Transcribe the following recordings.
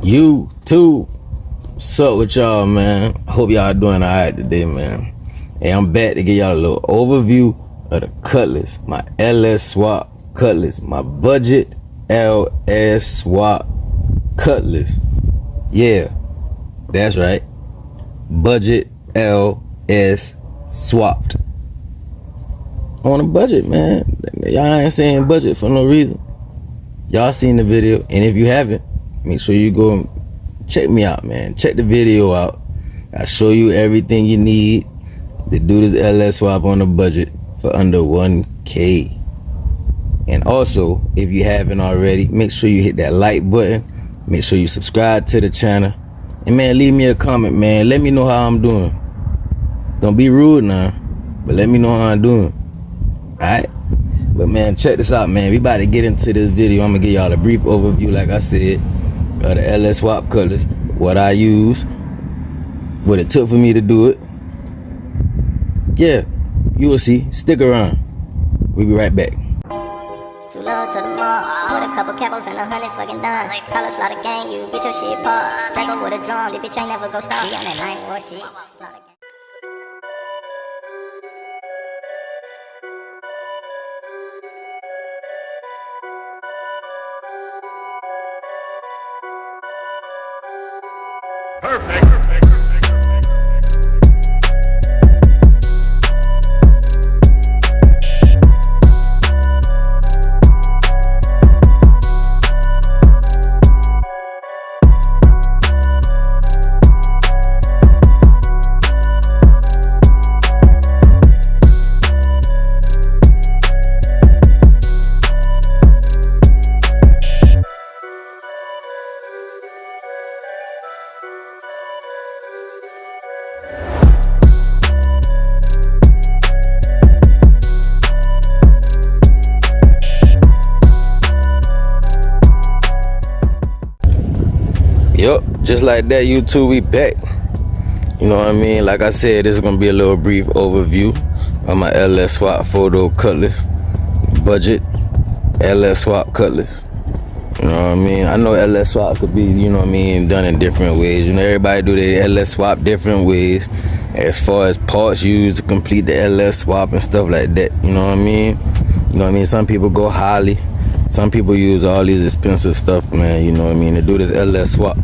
YouTube, what's up with y'all, man? Hope y'all doing alright today, man. Hey, I'm back to give y'all a little overview of the Cutlass, my LS swap Cutlass, my budget LS swap Cutlass. Yeah, that's right, budget LS swapped. On a budget, man. Y'all ain't saying budget for no reason. Y'all seen the video, and if you haven't, make sure you go and check me out, man. Check the video out. I show you everything you need to do this LS swap on a budget for under 1K. And also, if you haven't already, make sure you hit that like button. Make sure you subscribe to the channel. And man, leave me a comment, man. Let me know how I'm doing. Don't be rude now, but let me know how I'm doing. Alright? But man, check this out, man. We about to get into this video. I'm gonna give y'all a brief overview, like I said, of the LS swap Cutlass, what I use, what it took for me to do it. Yeah, you will see. Stick around. We'll be right back. Too low to the mall, with a couple capos and 100 fucking dimes. Color slaughter gang, you get your shit popped. Drago with a drum, this bitch ain't never go stop. We on that line war shit. Slaughter gang. Perfect. Yup, just like that, YouTube, we back. You know what I mean? Like I said, this is gonna be a little brief overview of my LS swap photo Cutlass, budget LS swap Cutlass. You know what I mean? I know LS swap could be, you know what I mean, done in different ways. You know, everybody do their LS swap different ways as far as parts used to complete the LS swap and stuff like that. You know what I mean? You know what I mean? Some people go Harley. Some people use all these expensive stuff, man, you know what I mean, to do this LS swap.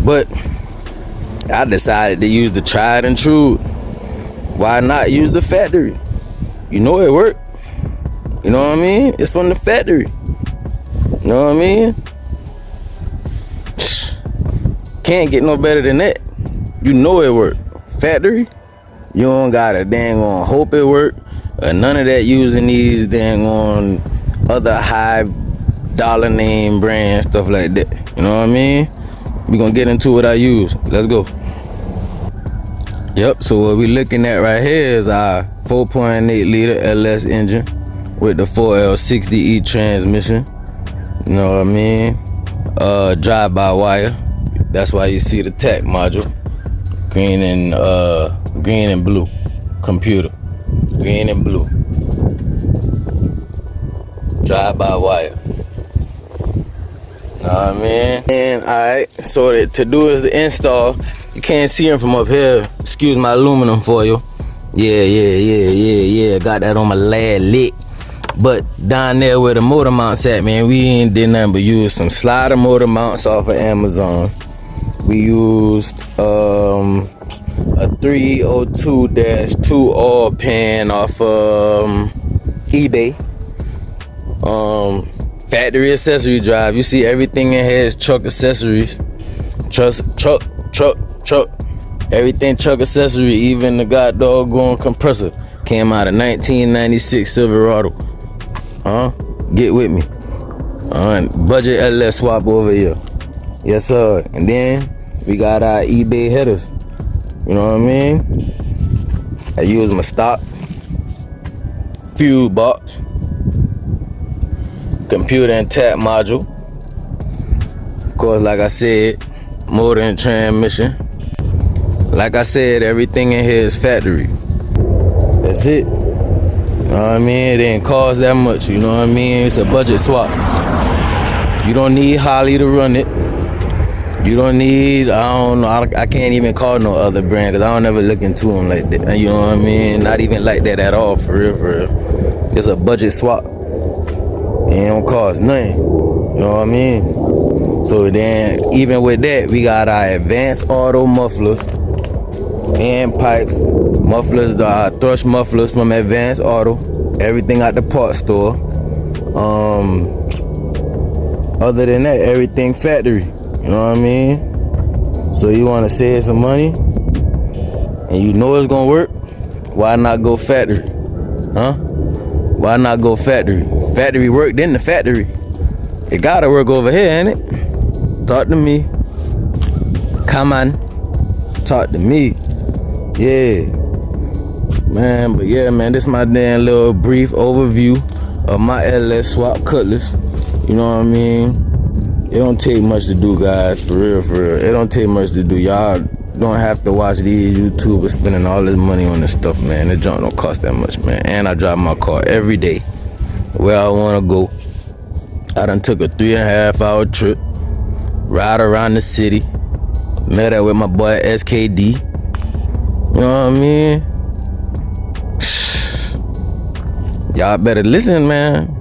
But I decided to use the tried and true. Why not use the factory? You know it worked. You know what I mean? It's from the factory. You know what I mean? Can't get no better than that. You know it worked. Factory, you don't gotta dang on hope it work, or none of that using these dang on other high dollar name brand stuff like that. You know what I mean? We gonna get into what I use. Let's go. Yep, so what we looking at right here is our 4.8 liter LS engine with the 4L60E transmission. You know what I mean? Drive by wire. That's why you see the tach module. Green and blue. Computer. Green and blue. Drive by wire. Know what I mean? And alright, so to do is the install. You can't see them from up here. Excuse my aluminum foil. Yeah. Got that on my lad lit. But down there where the motor mounts at, man, we ain't did nothing but use some slider motor mounts off of Amazon. We used a 302-2 oil pan off eBay. Factory accessory drive. You see everything in here is truck accessories. Truck. Everything truck accessory, even the goddamn compressor came out of 1996 Silverado. Get with me. Budget LS swap over here. Yes sir. And then we got our eBay headers. You know what I mean? I use my stock fuse box, computer and tach module. Of course, like I said, motor and transmission. Like I said, everything in here is factory. That's it. You know what I mean? It didn't cost that much, you know what I mean? It's a budget swap. You don't need Harley to run it. You don't need, I don't know, I can't even call no other brand because I don't ever look into them like that. You know what I mean? Not even like that at all, for real, for real. It's a budget swap. It don't cost nothing. You know what I mean? So then, even with that, we got our advanced auto mufflers and pipes. Mufflers, the thrush mufflers from Advanced Auto. Everything at the parts store. Other than that, everything factory. You know what I mean? So you want to save some money and you know it's gonna work, why not go factory? Huh? Why not go factory? Factory work, then the factory. It gotta work over here, ain't it? Talk to me. Come on. Talk to me. Yeah. Man, but yeah, man, this my damn little brief overview of my LS swap Cutlass. You know what I mean? It don't take much to do, guys, for real, for real. It don't take much to do. Y'all don't have to watch these YouTubers spending all this money on this stuff, man. The junk don't cost that much, man. And I drive my car every day where I want to go. I done took a 3.5 hour trip, ride around the city, met up with my boy SKD. You know what I mean? Y'all better listen, man.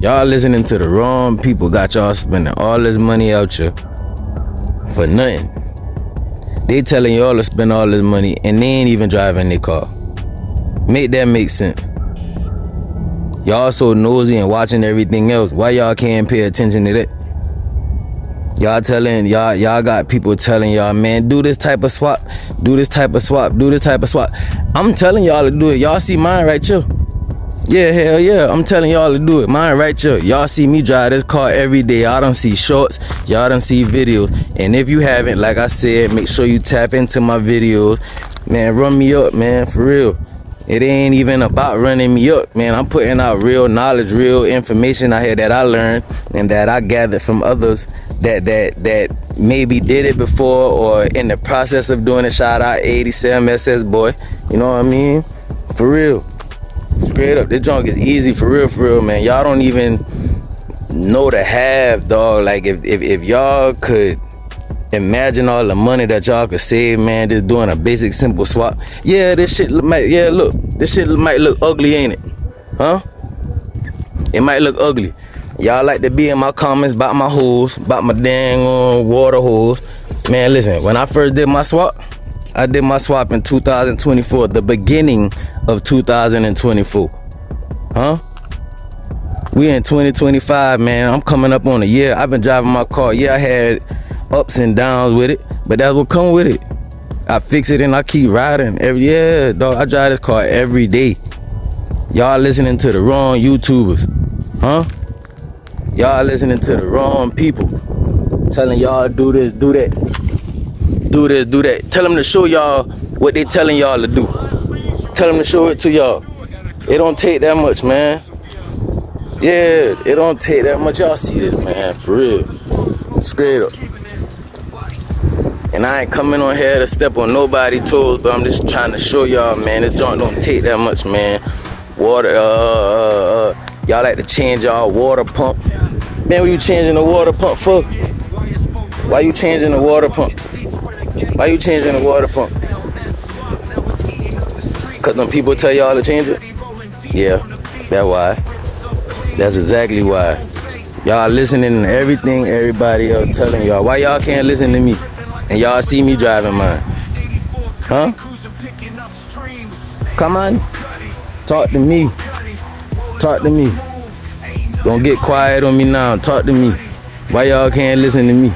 Y'all listening to the wrong people. Got y'all spending all this money out here for nothing. They telling y'all to spend all this money and they ain't even driving their car. Make that make sense. Y'all so nosy and watching everything else. Why y'all can't pay attention to that? Y'all got people telling y'all, man, do this type of swap, do this type of swap, do this type of swap. I'm telling y'all to do it. Y'all see mine right here. Yeah, hell yeah, I'm telling y'all to do it. Mine right here. Y'all see me drive this car every day. Y'all done see shorts, y'all done see videos. And if you haven't, like I said, make sure you tap into my videos. Man, run me up, man, for real. It ain't even about running me up, man. I'm putting out real knowledge, real information out here that I learned and that I gathered from others that maybe did it before or in the process of doing it. Shout out 87 SS boy. You know what I mean? For real. Straight up, this junk is easy, for real, man. Y'all don't even know the half, dog. Like if y'all could imagine all the money that y'all could save, man, just doing a basic simple swap. Yeah, this shit this shit might look ugly, ain't it? Huh? It might look ugly. Y'all like to be in my comments about my hose, about my dang water hose. Man, listen, when I first did my swap, I did my swap in 2024, the beginning of 2024. Huh? We in 2025, man. I'm coming up on a year. I've been driving my car. Yeah, I had ups and downs with it, but that's what come with it. I fix it and I keep riding. Yeah, dog, I drive this car every day. Y'all listening to the wrong YouTubers. Huh? Y'all listening to the wrong people. Telling y'all do this, do that. Do this, do that. Tell them to show y'all what they telling y'all to do. Tell them to show it to y'all. It don't take that much, man. Yeah, it don't take that much. Y'all see this, man, for real. Straight up. And I ain't coming on here to step on nobody's toes, but I'm just trying to show y'all, man, this joint don't take that much, man. Water, y'all like to change y'all water pump. Man, what you changing the water pump for? Why you changing the water pump? Why you changing the water pump? Cause some people tell y'all to change it? Yeah, that's why. That's exactly why. Y'all listening to everything everybody else telling y'all. Why y'all can't listen to me? And y'all see me driving mine? Huh? Come on. Talk to me. Talk to me. Don't get quiet on me now. Talk to me. Why y'all can't listen to me?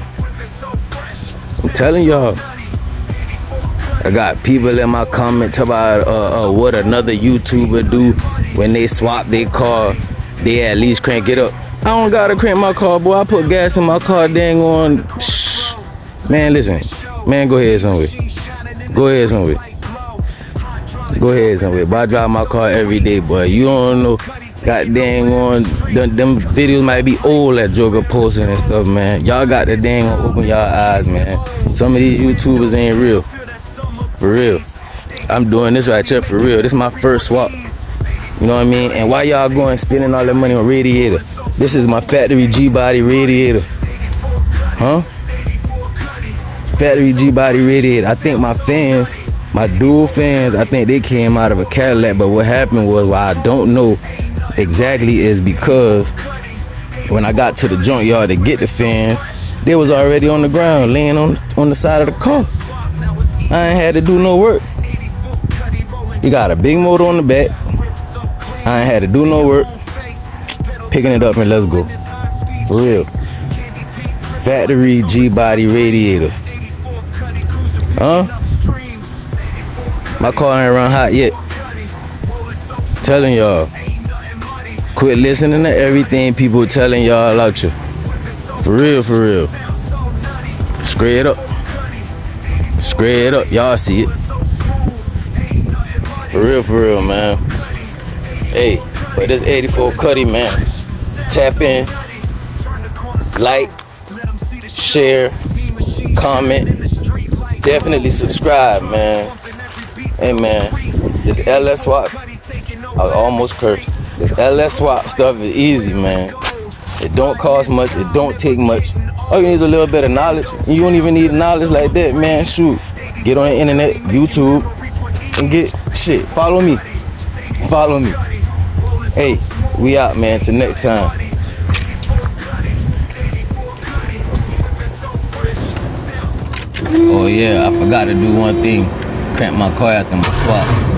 I'm telling y'all. I got people in my comments about what another YouTuber do when they swap their car. They at least crank it up. I don't gotta crank my car, boy. I put gas in my car, dang on. Man, listen. Man, go ahead somewhere. Go ahead somewhere. Go ahead somewhere. But I drive my car every day, boy. You don't know. God dang on. Them videos might be old that Joker posting and stuff, man. Y'all got to dang on open y'all eyes, man. Some of these YouTubers ain't real. For real. I'm doing this right here for real. This is my first swap. You know what I mean? And why y'all going spending all that money on radiator? This is my factory GBODY radiator. Huh? factory G-body radiator. I think my fans, my dual fans, I think they came out of a Cadillac, but what happened was, why I don't know exactly, is because when I got to the junkyard to get the fans, they was already on the ground, laying on the side of the car. I ain't had to do no work. You got a big motor on the back. I ain't had to do no work. Picking it up and let's go. For real. Factory G-body radiator. Huh? My car ain't run hot yet. Telling y'all. Quit listening to everything people telling y'all out you. For real, for real. Spray it up. Spray it up. Y'all see it. For real, man. Hey, but this 84 Cuddy, man. Tap in, like, share, comment, definitely subscribe, man. Hey, man, this LS swap, I almost cursed. This LS swap stuff is easy, man. It don't cost much, it don't take much. All you need is a little bit of knowledge. You don't even need knowledge like that, man. Shoot, get on the internet, YouTube, and get shit. Follow me. Hey, we out, man. Till next time. Oh yeah, I forgot to do one thing. Crank my car after my swap.